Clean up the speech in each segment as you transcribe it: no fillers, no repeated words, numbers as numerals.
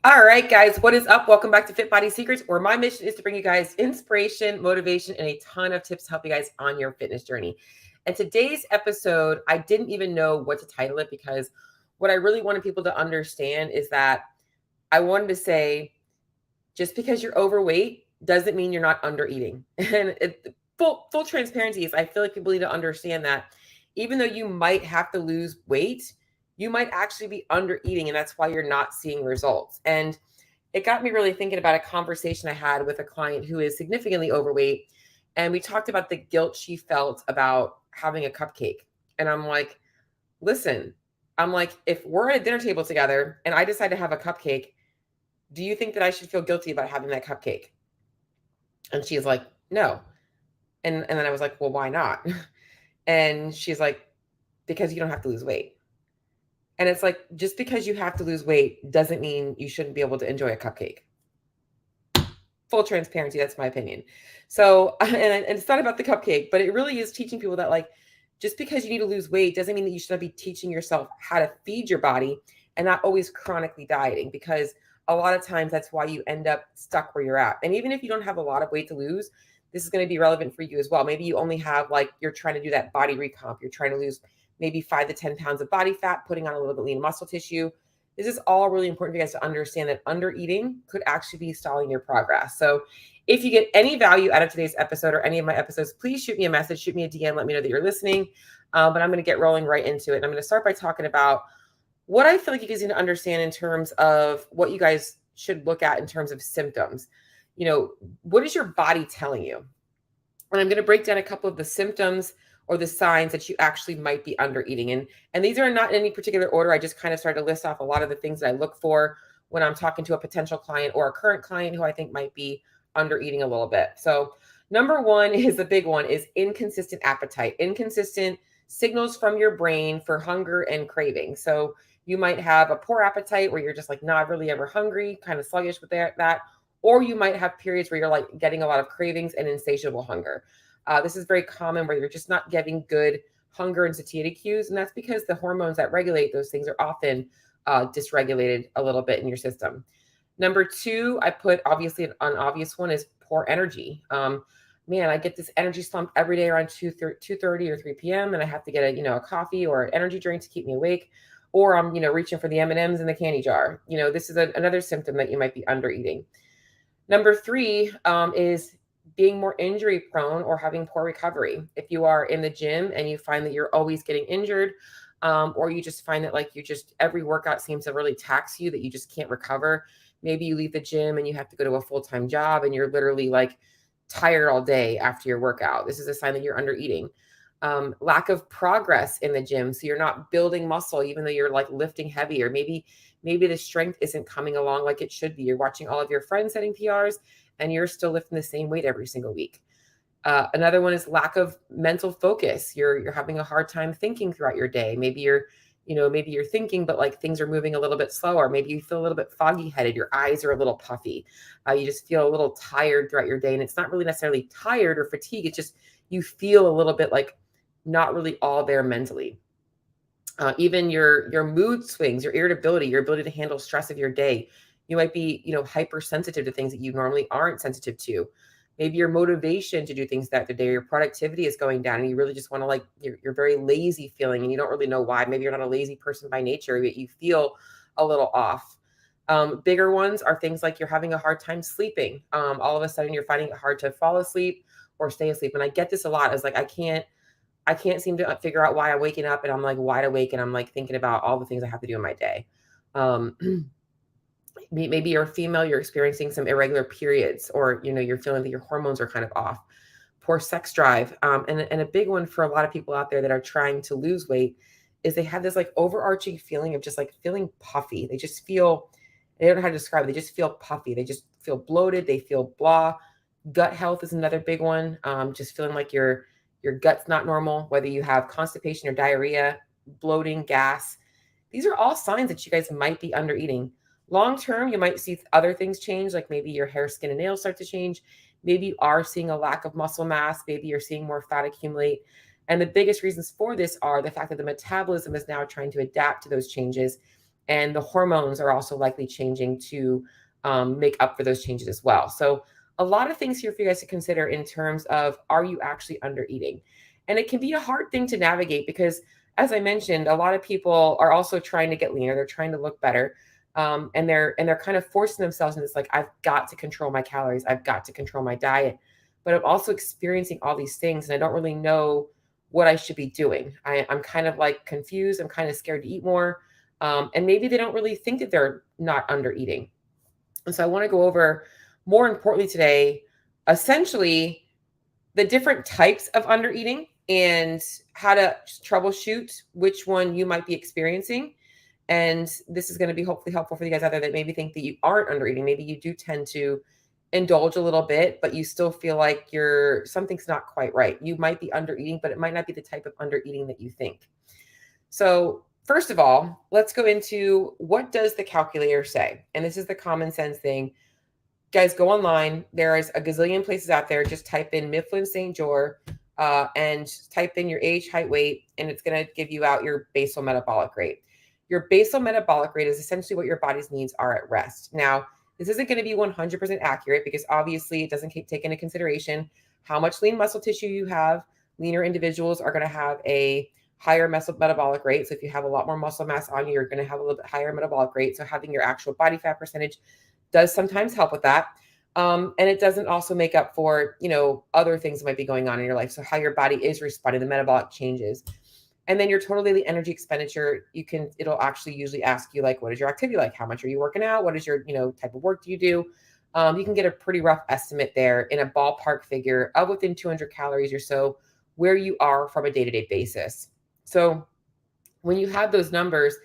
All right, guys, what is up? Welcome back to Fit Body Secrets, where my mission is to bring you guys inspiration, motivation, and a ton of tips to help you guys on your fitness journey. And today's episode, I didn't even know what to title it because what I really wanted people to understand is that I wanted to say just because you're overweight doesn't mean you're not under eating. And full transparency is I feel like people need to understand that even though you might have to lose weight, you might actually be under eating, and that's why you're not seeing results. And it got me really thinking about a conversation I had with a client who is significantly overweight. And we talked about the guilt she felt about having a cupcake. And I'm like, listen, I'm like, if we're at a dinner table together and I decide to have a cupcake, do you think that I should feel guilty about having that cupcake? And she's like, no. And then I was like, well, why not? And she's like, because you don't have to lose weight. And it's like, just because you have to lose weight doesn't mean you shouldn't be able to enjoy a cupcake. Full transparency, that's my opinion. So, and it's not about the cupcake, but it really is teaching people that, like, just because you need to lose weight doesn't mean that you should be teaching yourself how to feed your body and not always chronically dieting, because a lot of times that's why you end up stuck where you're at. And even if you don't have a lot of weight to lose, this is going to be relevant for you as well. Maybe you only have, like, you're trying to do that body recomp, you're trying to lose maybe 5 to 10 pounds of body fat, putting on a little bit lean muscle tissue. This is all really important for you guys to understand that under eating could actually be stalling your progress. So if you get any value out of today's episode or any of my episodes, please shoot me a message, shoot me a DM, let me know that you're listening. But I'm going to get rolling right into it. And I'm going to start by talking about what I feel like you guys need to understand in terms of what you guys should look at in terms of symptoms. You know, what is your body telling you? And I'm going to break down a couple of the symptoms or the signs that you actually might be under eating. And these are not in any particular order. I just kind of started to list off a lot of the things that I look for when I'm talking to a potential client or a current client who I think might be under eating a little bit. So number one is the big one is inconsistent appetite, inconsistent signals from your brain for hunger and craving. So you might have a poor appetite where you're just like not really ever hungry, kind of sluggish with that. Or you might have periods where you're like getting a lot of cravings and insatiable hunger. This is very common where you're just not getting good hunger and satiety cues. And that's because the hormones that regulate those things are often dysregulated a little bit in your system. Number two, I put obviously an obvious one is poor energy. Man, I get this energy slump every day around 2:30 or 3 p.m. and I have to get a coffee or an energy drink to keep me awake. Or I'm reaching for the M&Ms in the candy jar. This is another symptom that you might be under eating. Number three is being more injury prone or having poor recovery. If you are in the gym and you find that you're always getting injured, or you just find that like every workout seems to really tax you, that you just can't recover. Maybe you leave the gym and you have to go to a full-time job and you're literally like tired all day after your workout. This is a sign that you're under eating. Lack of progress in the gym. So you're not building muscle, even though you're like lifting heavy, or maybe the strength isn't coming along like it should be. You're watching all of your friends setting PRs and you're still lifting the same weight every single week. Another one is lack of mental focus. You're having a hard time thinking throughout your day. Maybe you're thinking, but like things are moving a little bit slower. Maybe you feel a little bit foggy headed. Your eyes are a little puffy. You just feel a little tired throughout your day. And it's not really necessarily tired or fatigue. It's just, you feel a little bit like not really all there mentally. Even your mood swings, your irritability, your ability to handle stress of your day. You might be, hypersensitive to things that you normally aren't sensitive to. Maybe your motivation to do things that the day, your productivity is going down and you really just want to you're very lazy feeling and you don't really know why. Maybe you're not a lazy person by nature, but you feel a little off. Bigger ones are things like you're having a hard time sleeping. All of a sudden you're finding it hard to fall asleep or stay asleep. And I get this a lot. It's like, I can't seem to figure out why I'm waking up and I'm like wide awake and I'm like thinking about all the things I have to do in my day. Maybe you're a female, you're experiencing some irregular periods, or you're feeling that your hormones are kind of off. Poor sex drive, and a big one for a lot of people out there that are trying to lose weight is they have this like overarching feeling of just like feeling puffy. They don't know how to describe it. They just feel puffy. They just feel bloated. They feel blah. Gut health is another big one. Just feeling like your gut's not normal, whether you have constipation or diarrhea, bloating, gas. These are all signs that you guys might be under eating. Long term, you might see other things change, like maybe your hair, skin, and nails start to change. Maybe you are seeing a lack of muscle mass. Maybe you're seeing more fat accumulate. And the biggest reasons for this are the fact that the metabolism is now trying to adapt to those changes. And the hormones are also likely changing to make up for those changes as well. So a lot of things here for you guys to consider in terms of, are you actually under eating? And it can be a hard thing to navigate because, as I mentioned, a lot of people are also trying to get leaner. They're trying to look better. And they're kind of forcing themselves in this, like, I've got to control my calories. I've got to control my diet. But I'm also experiencing all these things and I don't really know what I should be doing. I'm kind of like confused. I'm kind of scared to eat more. And maybe they don't really think that they're not under eating. And so I want to go over, more importantly today, essentially the different types of under eating and how to troubleshoot which one you might be experiencing. And this is going to be hopefully helpful for you guys out there that maybe think that you aren't under eating. Maybe you do tend to indulge a little bit, but you still feel like something's not quite right. You might be under eating, but it might not be the type of under eating that you think. So first of all, let's go into, what does the calculator say? And this is the common sense thing. Guys, go online. There's a gazillion places out there. Just type in Mifflin St. George and type in your age, height, weight, and it's going to give you out your basal metabolic rate. Your basal metabolic rate is essentially what your body's needs are at rest. Now, this isn't going to be 100% accurate because obviously it doesn't take into consideration how much lean muscle tissue you have. Leaner individuals are going to have a higher metabolic rate. So if you have a lot more muscle mass on you, you're going to have a little bit higher metabolic rate. So having your actual body fat percentage does sometimes help with that. And it doesn't also make up for, other things that might be going on in your life. So how your body is responding, the metabolic changes. And then your total daily energy expenditure, it'll actually usually ask you, like, what is your activity like? How much are you working out? What is your, type of work do you do? You can get a pretty rough estimate there in a ballpark figure of within 200 calories or so where you are from a day-to-day basis. So when you have those numbers,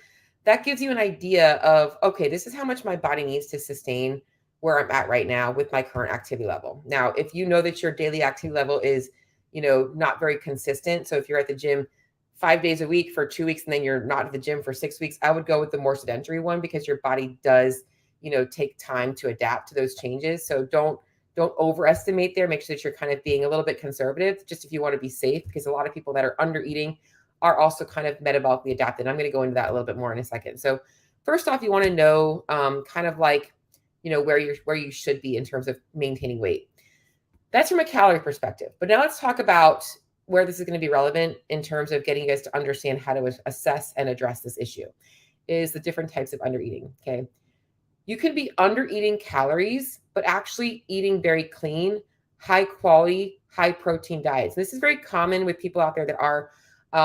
that gives you an idea of, okay, this is how much my body needs to sustain where I'm at right now with my current activity level. Now, if you know that your daily activity level is, not very consistent. So if you're at the gym 5 days a week for 2 weeks and then you're not at the gym for 6 weeks, I would go with the more sedentary one because your body does, take time to adapt to those changes. So don't overestimate there. Make sure that you're kind of being a little bit conservative, just if you want to be safe, because a lot of people that are under eating are also kind of metabolically adapted. I'm going to go into that a little bit more in a second. So first off, you want to know kind of like, where you should be in terms of maintaining weight. That's from a calorie perspective. But now let's talk about where this is going to be relevant in terms of getting you guys to understand how to assess and address this issue, is the different types of under eating. Okay. You can be under eating calories, but actually eating very clean, high quality, high protein diets. This is very common with people out there that are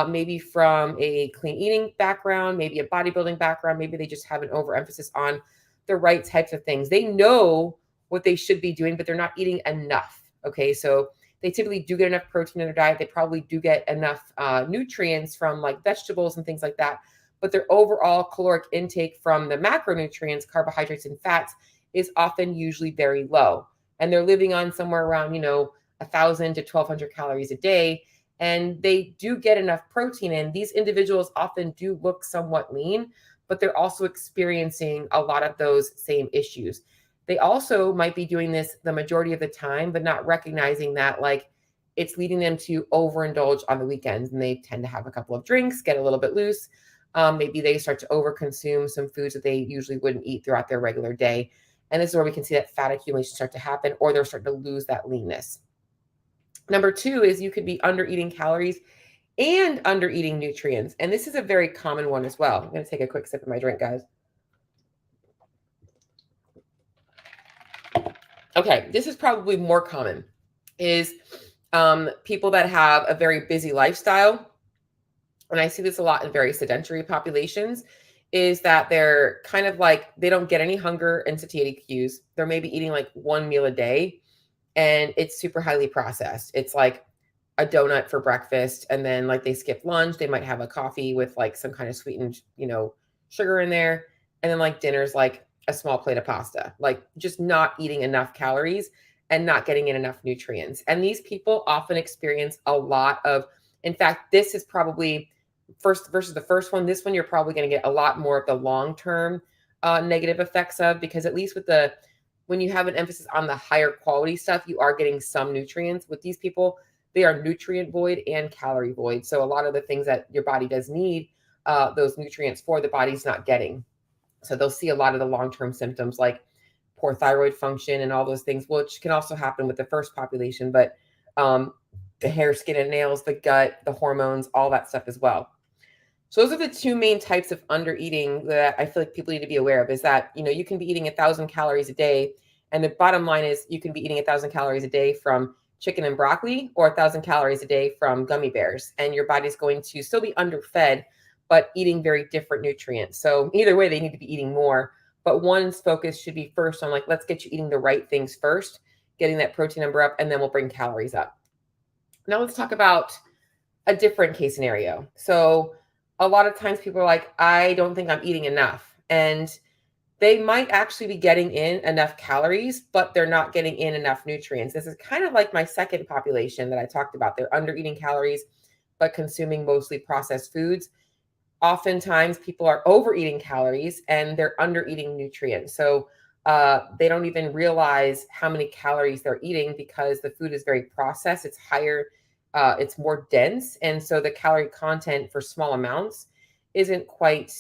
maybe from a clean eating background, maybe a bodybuilding background, maybe they just have an overemphasis on the right types of things. They know what they should be doing, but they're not eating enough. Okay, so they typically do get enough protein in their diet. They probably do get enough nutrients from like vegetables and things like that. But their overall caloric intake from the macronutrients, carbohydrates and fats, is often usually very low. And they're living on somewhere around, 1,000 to 1,200 calories a day. And they do get enough protein in. These individuals often do look somewhat lean, but they're also experiencing a lot of those same issues. They also might be doing this the majority of the time, but not recognizing that, like, it's leading them to overindulge on the weekends. And they tend to have a couple of drinks, get a little bit loose. Maybe they start to overconsume some foods that they usually wouldn't eat throughout their regular day. And this is where we can see that fat accumulation start to happen, or they're starting to lose that leanness. Number two is you could be under eating calories and under eating nutrients. And this is a very common one as well. I'm going to take a quick sip of my drink, guys. Okay, this is probably more common, is people that have a very busy lifestyle. And I see this a lot in very sedentary populations, is that they're kind of like, they don't get any hunger and satiety cues. They're maybe eating like one meal a day and it's super highly processed. It's like a donut for breakfast, and then like they skip lunch. They might have a coffee with like some kind of sweetened, sugar in there. And then like dinner's like a small plate of pasta, like just not eating enough calories and not getting in enough nutrients. And these people often experience a lot of, in fact, this is probably first versus the first one. This one, you're probably going to get a lot more of the long-term negative effects of, because at least when you have an emphasis on the higher quality stuff, you are getting some nutrients. With these people, they are nutrient void and calorie void. So a lot of the things that your body does need those nutrients for, the body's not getting. So they'll see a lot of the long-term symptoms like poor thyroid function and all those things, which can also happen with the first population, but um, the hair, skin, and nails, the gut, the hormones, all that stuff as well. So those are the two main types of under eating that I feel like people need to be aware of, is that, you can be eating 1,000 calories a day. And the bottom line is you can be eating 1,000 calories a day from chicken and broccoli, or 1,000 calories a day from gummy bears. And your body's going to still be underfed, but eating very different nutrients. So either way, they need to be eating more. But one's focus should be first on, like, let's get you eating the right things first, getting that protein number up, and then we'll bring calories up. Now let's talk about a different case scenario. So a lot of times people are like, I don't think I'm eating enough. And they might actually be getting in enough calories, but they're not getting in enough nutrients. This is kind of like my second population that I talked about. They're under eating calories, but consuming mostly processed foods. Oftentimes people are overeating calories and they're under eating nutrients. So they don't even realize how many calories they're eating because the food is very processed. It's higher, it's more dense. And so the calorie content for small amounts isn't quite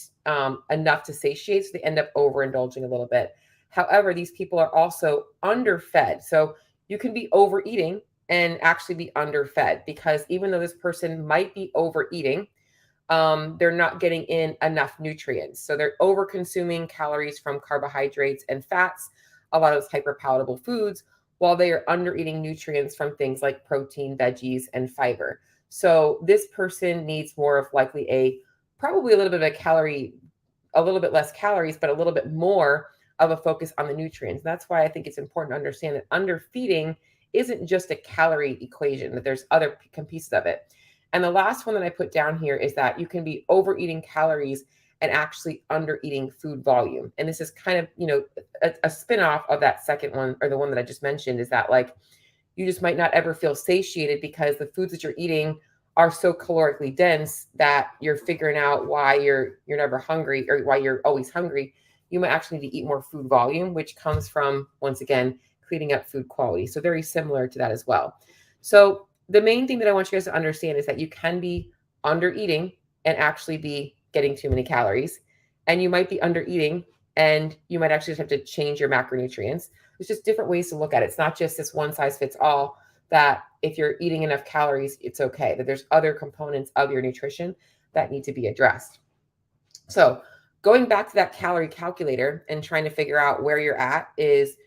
enough to satiate. So they end up overindulging a little bit. However, these people are also underfed. So you can be overeating and actually be underfed, because even though this person might be overeating, they're not getting in enough nutrients. So they're over consuming calories from carbohydrates and fats, a lot of those hyperpalatable foods, while they are under eating nutrients from things like protein, veggies, and fiber. So this person needs more of likely probably a little bit of a little bit less calories, but a little bit more of a focus on the nutrients. That's why I think it's important to understand that underfeeding isn't just a calorie equation, that there's other pieces of it. And the last one that I put down here is that you can be overeating calories and actually under eating food volume. And this is kind of, a spin-off of that second one, or the one that I just mentioned, is that, like, you just might not ever feel satiated because the foods that you're eating are so calorically dense that you're figuring out why you're never hungry, or why you're always hungry. You might actually need to eat more food volume, which comes from, once again, cleaning up food quality. So very similar to that as well. So the main thing that I want you guys to understand is that you can be under eating and actually be getting too many calories. And you might be under eating and you might actually just have to change your macronutrients. There's just different ways to look at it. It's not just this one size fits all, that if you're eating enough calories, it's okay. That there's other components of your nutrition that need to be addressed. So going back to that calorie calculator and trying to figure out where you're at is,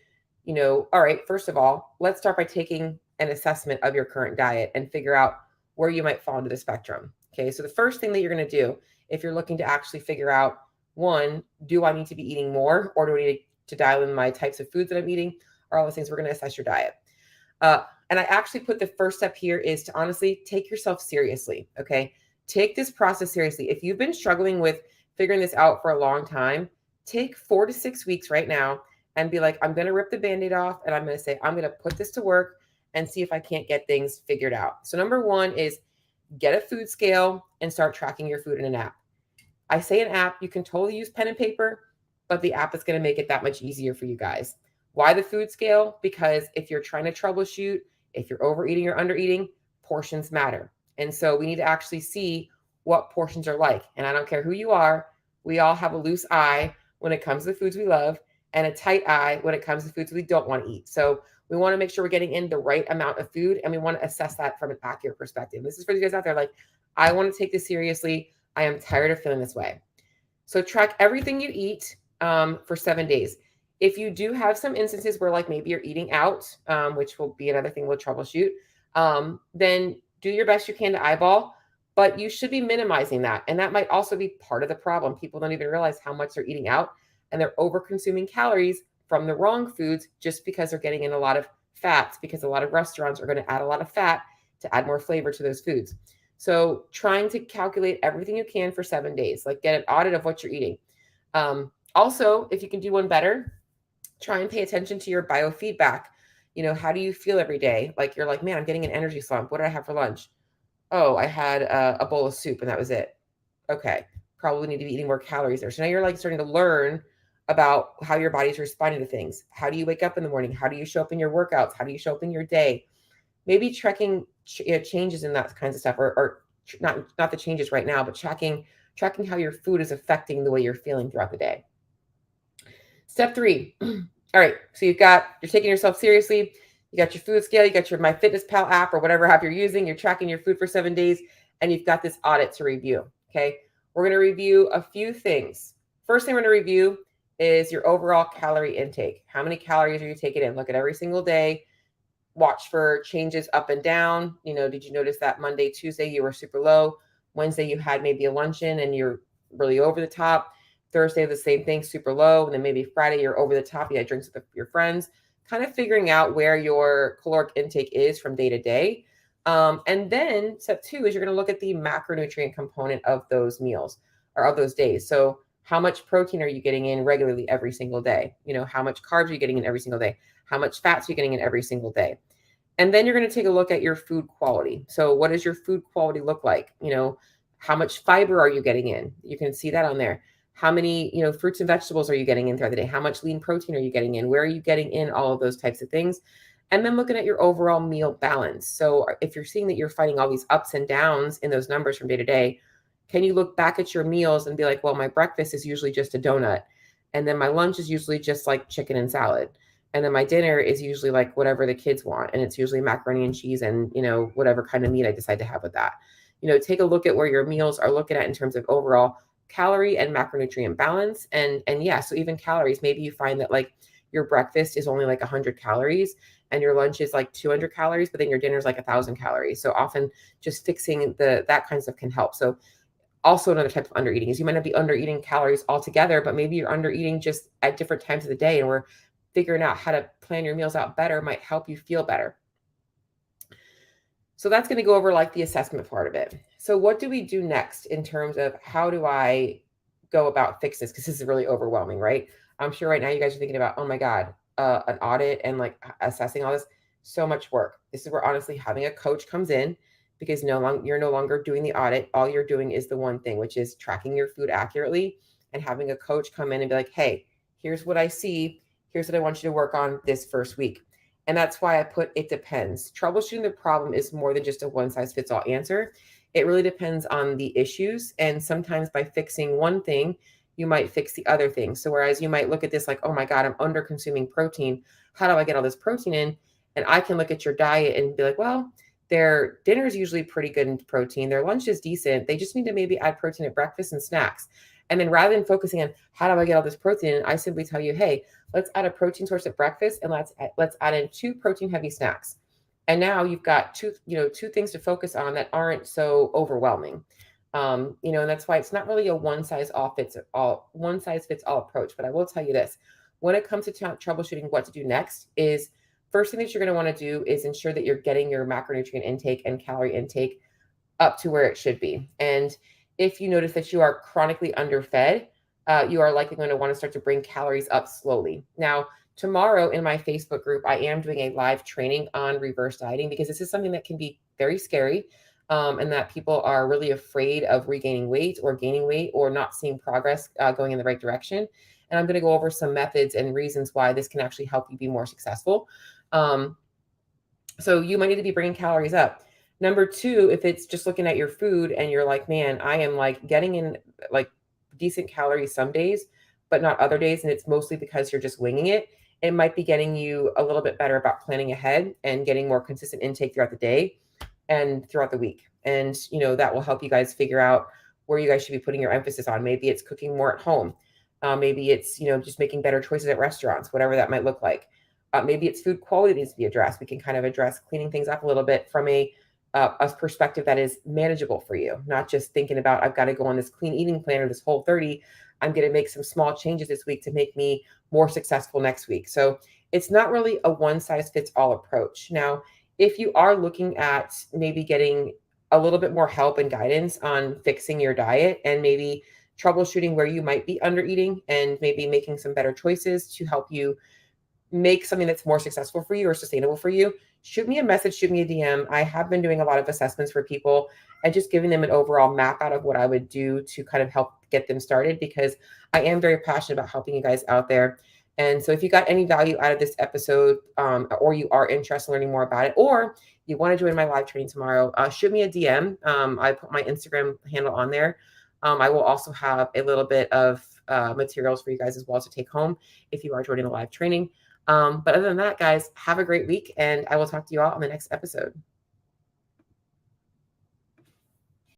all right, first of all, let's start by taking an assessment of your current diet and figure out where you might fall into the spectrum. Okay, so the first thing that you're going to do, if you're looking to actually figure out, one, do I need to be eating more, or do I need to dial in my types of foods that I'm eating, or all those things, we're going to assess your diet. And I actually put the first step here is to honestly take yourself seriously. Okay, take this process seriously. If you've been struggling with figuring this out for a long time, take 4 to 6 weeks right now and be like, I'm going to rip the Band-Aid off and I'm going to say, I'm going to put this to work and see if I can't get things figured out. So number one is get a food scale and start tracking your food in an app. I say an app, you can totally use pen and paper, but the app is going to make it that much easier for you guys. Why the food scale? Because if you're trying to troubleshoot, if you're overeating or undereating, portions matter. And so we need to actually see what portions are like. And I don't care who you are, we all have a loose eye when it comes to the foods we love and a tight eye when it comes to foods we don't want to eat. So we want to make sure we're getting in the right amount of food, and we want to assess that from an accurate perspective. This is for you guys out there, like, I want to take this seriously. I am tired of feeling this way. So track everything you eat for 7 days. If you do have some instances where, like, maybe you're eating out, which will be another thing we'll troubleshoot, then do your best you can to eyeball, but you should be minimizing that. And that might also be part of the problem. People don't even realize how much they're eating out, and they're over consuming calories from the wrong foods just because they're getting in a lot of fats, because a lot of restaurants are going to add a lot of fat to add more flavor to those foods. So trying to calculate everything you can for 7 days, like get an audit of what you're eating. Also, if you can do one better, try and pay attention to your biofeedback. How do you feel every day? Like, you're like, man, I'm getting an energy slump. What did I have for lunch? Oh, I had a bowl of soup and that was it. Okay, probably need to be eating more calories there. So now you're like starting to learn about how your body's responding to things. How do you wake up in the morning? How do you show up in your workouts? How do you show up in your day? Maybe tracking changes in that kinds of stuff, or not the changes right now, but tracking how your food is affecting the way you're feeling throughout the day. Step 3. All right. So you're taking yourself seriously. You got your food scale, you got your MyFitnessPal app or whatever app you're using. You're tracking your food for 7 days and you've got this audit to review. Okay. We're going to review a few things. First thing we're going to review is your overall calorie intake. How many calories are you taking in? Look at every single day. Watch for changes up and down. Did you notice that Monday, Tuesday, you were super low? Wednesday, you had maybe a luncheon and you're really over the top. Thursday, the same thing, super low. And then maybe Friday, you're over the top. You had drinks with your friends. Kind of figuring out where your caloric intake is from day to day. And then step 2 is you're going to look at the macronutrient component of those meals or of those days. So how much protein are you getting in regularly every single day? How much carbs are you getting in every single day? How much fats are you getting in every single day? And then you're going to take a look at your food quality. So what does your food quality look like? How much fiber are you getting in? You can see that on there. How many, fruits and vegetables are you getting in throughout the day? How much lean protein are you getting in? Where are you getting in all of those types of things? And then looking at your overall meal balance. So if you're seeing that you're fighting all these ups and downs in those numbers from day to day, can you look back at your meals and be like, well, my breakfast is usually just a donut. And then my lunch is usually just like chicken and salad. And then my dinner is usually like whatever the kids want. And it's usually macaroni and cheese and, whatever kind of meat I decide to have with that. Take a look at where your meals are looking at in terms of overall calorie and macronutrient balance. And yeah, so even calories, maybe you find that like your breakfast is only like 100 calories and your lunch is like 200 calories, but then your dinner is like 1,000 calories. So often just fixing that kind of stuff can help. So also another type of undereating is you might not be undereating calories altogether, but maybe you're undereating just at different times of the day. And we're figuring out how to plan your meals out better might help you feel better. So that's going to go over like the assessment part of it. So what do we do next in terms of how do I go about fix this? Because this is really overwhelming, right? I'm sure right now you guys are thinking about, oh my God, an audit and like assessing all this, so much work. This is where honestly having a coach comes in because you're no longer doing the audit. All you're doing is the one thing, which is tracking your food accurately and having a coach come in and be like, hey, here's what I see. Here's what I want you to work on this first week. And that's why I put it depends. Troubleshooting the problem is more than just a one size fits all answer. It really depends on the issues. And sometimes by fixing one thing, you might fix the other thing. So whereas you might look at this like, oh my God, I'm under consuming protein. How do I get all this protein in? And I can look at your diet and be like, well, their dinner is usually pretty good in protein. Their lunch is decent. They just need to maybe add protein at breakfast and snacks. And then rather than focusing on how do I get all this protein, I simply tell you, hey, let's add a protein source at breakfast and let's add in 2 protein heavy snacks. And now you've got two things to focus on that aren't so overwhelming. And that's why it's not really a one size fits all approach. But I will tell you this, when it comes to troubleshooting what to do next is first thing that you're going to want to do is ensure that you're getting your macronutrient intake and calorie intake up to where it should be. And if you notice that you are chronically underfed, you are likely going to want to start to bring calories up slowly. Now, tomorrow in my Facebook group, I am doing a live training on reverse dieting because this is something that can be very scary and that people are really afraid of regaining weight or gaining weight or not seeing progress going in the right direction. And I'm going to go over some methods and reasons why this can actually help you be more successful. So you might need to be bringing calories up. Number 2, if it's just looking at your food and you're like, man, I am like getting in like decent calories some days, but not other days. And it's mostly because you're just winging it. It might be getting you a little bit better about planning ahead and getting more consistent intake throughout the day and throughout the week. And, that will help you guys figure out where you guys should be putting your emphasis on. Maybe it's cooking more at home. Maybe it's, just making better choices at restaurants, whatever that might look like. Maybe it's food quality that needs to be addressed. We can kind of address cleaning things up a little bit from a perspective that is manageable for you, not just thinking about, I've got to go on this clean eating plan or this Whole30. I'm going to make some small changes this week to make me more successful next week. So it's not really a one size fits all approach. Now, if you are looking at maybe getting a little bit more help and guidance on fixing your diet and maybe troubleshooting where you might be under eating and maybe making some better choices to help you make something that's more successful for you or sustainable for you, shoot me a message, shoot me a DM. I have been doing a lot of assessments for people and just giving them an overall map out of what I would do to kind of help get them started because I am very passionate about helping you guys out there. And so if you got any value out of this episode or you are interested in learning more about it or you want to join my live training tomorrow, shoot me a DM. I put my Instagram handle on there. I will also have a little bit of materials for you guys as well to take home if you are joining the live training. But other than that, guys, have a great week, and I will talk to you all on the next episode.